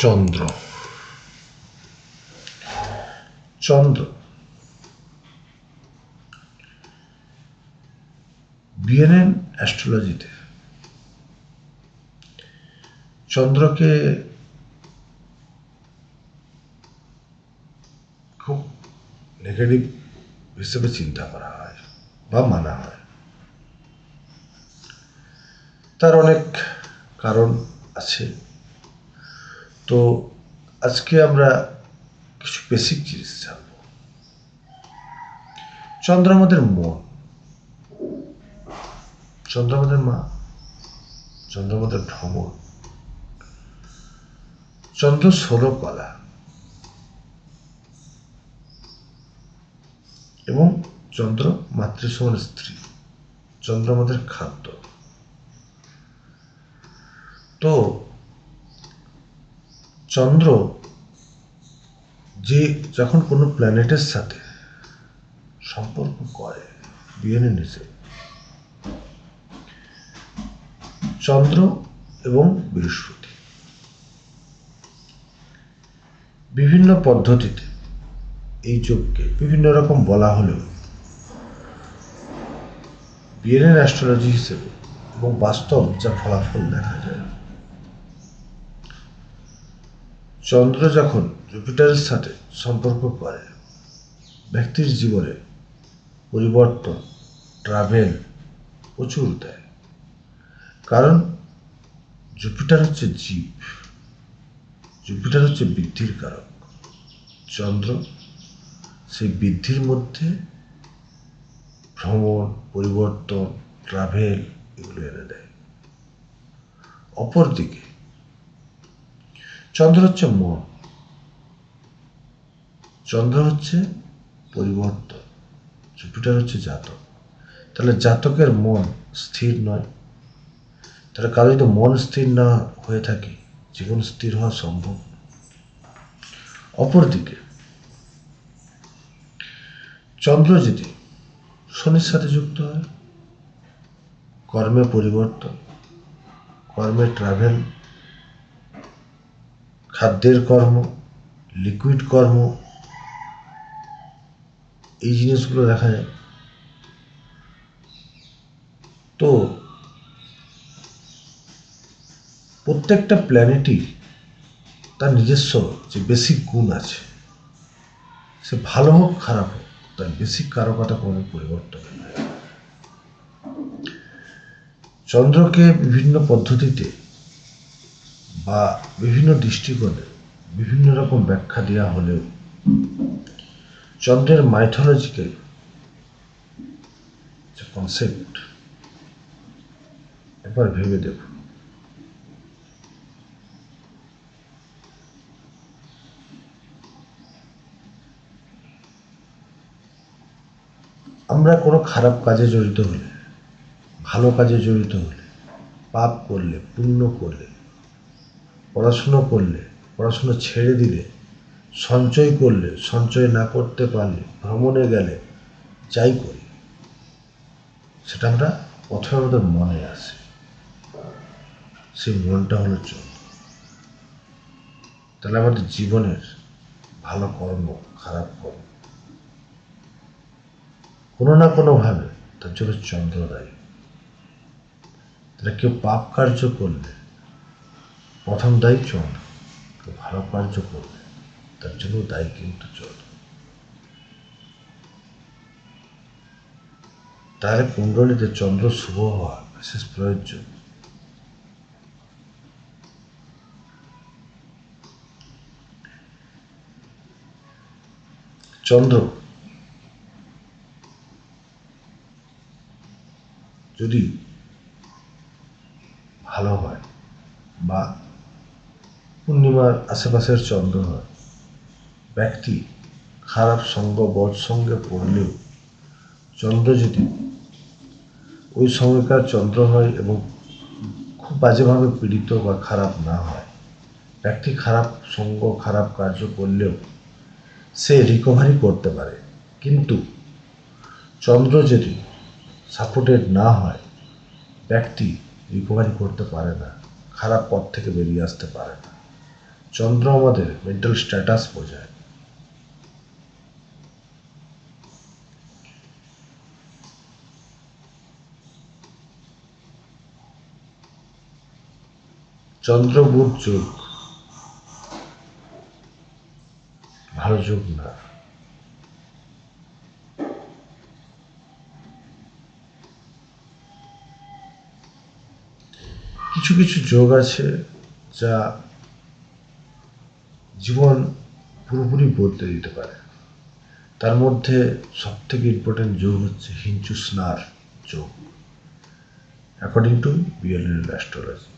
চন্দ্র চন্দ্র BNN অ্যাস্ট্রোলজিতে চন্দ্রকে খুব negative হিসেবে চিন্তা করা হয় বা মানা হয়। তার অনেক কারণ আছে। তো আজকে আমরা কিছু বেসিক জিনিস জানব। চন্দ্র আমাদের মন, চন্দ্র আমাদের মা, চন্দ্র আমাদের ভ্রমণ, চন্দ্র 16 কলা এবং চন্দ্র মাতৃ সমান স্ত্রী, চন্দ্র আমাদের খাদ্য। তো চন্দ্র যে যখন কোনো প্ল্যানেটের সাথে সম্পর্ক করে বিএনএন হিসেবে, চন্দ্র এবং বৃহস্পতি বিভিন্ন পদ্ধতিতে এই যোগকে বিভিন্ন রকম বলা হলেও বিএনএন অ্যাস্ট্রোলজি হিসেবে এবং বাস্তব যা ফলাফল দেখা যায়, চন্দ্র যখন জুপিটারের সাথে সম্পর্ক করে ব্যক্তির জীবনে পরিবর্তন, ট্রাভেল প্রচুর দেয়। কারণ জুপিটার হচ্ছে জীব, জুপিটার হচ্ছে বৃদ্ধির কারক। চন্দ্র সেই বৃদ্ধির মধ্যে ভ্রমণ, পরিবর্তন, ট্রাভেল এগুলো এনে দেয়। অপরদিকে চন্দ্র হচ্ছে মন, চন্দ্র হচ্ছে পরিবর্তন, জুপিটার হচ্ছে জাতক। তাহলে জাতকের মন স্থির নয়। তাহলে কারো যদি মন স্থির না হয়ে থাকে, জীবন স্থির হওয়া সম্ভব। অপরদিকে চন্দ্র যদি শনির সাথে যুক্ত হয়, কর্মে পরিবর্তন, কর্মে ট্রাভেল, খাদ্যের কর্ম, লিকুইড কর্ম, এই জিনিসগুলো দেখা যায়। তো প্রত্যেকটা প্ল্যানেটই তার নিজস্ব যে বেসিক গুণ আছে, সে ভালো হোক খারাপ হোক, তার বেসিক কারকতা কোনো পরিবর্তন হয়। চন্দ্রকে বিভিন্ন পদ্ধতিতে বা বিভিন্ন দৃষ্টিকোণে বিভিন্ন রকম ব্যাখ্যা দেওয়া হলেও চন্দ্রের মাইথোলজিক্যাল যে কনসেপ্ট একবার ভেবে দেখুন। আমরা কোনো খারাপ কাজে জড়িত হলে, ভালো কাজে জড়িত হলে, পাপ করলে, পুণ্য করলে, পড়াশুনো করলে, পড়াশুনো ছেড়ে দিলে, সঞ্চয় করলে, সঞ্চয় না করতে পারলে, ভ্রমণে গেলে, যাই করি সেটা আমরা প্রথমে আমাদের মনে আসে। সেই মনটা হলো চন্দ্র। তাহলে আমাদের জীবনের ভালো কর্ম, খারাপ কর্ম কোনো না কোনোভাবে তার জন্য চন্দ্র দায়ী। তাহলে কেউ পাপ কার্য করলে প্রথম দায়ী চন্দ্র, কেউ ভালো কার্য করলে তার জন্য দায়ী কিন্তু চন্দ্র। তাহলে কুণ্ডলিতে চন্দ্র শুভ হওয়া বিশেষ প্রয়োজন। চন্দ্র যদি ভালো হয় বা পূর্ণিমার আশেপাশের চন্দ্র হয়, ব্যক্তি খারাপ সঙ্গ, বদ সঙ্গে পড়লেও চন্দ্র যদি ওই সময়কার চন্দ্র হয় এবং খুব বাজেভাবে পীড়িত বা খারাপ না হয়, ব্যক্তি খারাপ সঙ্গ, খারাপ কার্য করলেও সে রিকভারি করতে পারে। কিন্তু চন্দ্র যদি সাপোর্টেড না হয়, ব্যক্তি রিকভারি করতে পারে না, খারাপ পথ থেকে বেরিয়ে আসতে পারে না। চন্দ্র আমাদের মেন্টাল স্ট্যাটাস বোঝায়। চন্দ্র বুধ যোগ ভালো যোগ না। কিছু কিছু যোগ আছে যা জীবন পুরোপুরি বদলে দিতে পারে। তার মধ্যে সবথেকে ইম্পর্টেন্ট যোগ হচ্ছে হিঞ্চু স্নার যোগ, অ্যাকর্ডিং টু বিএলএন অ্যাস্ট্রোলজি।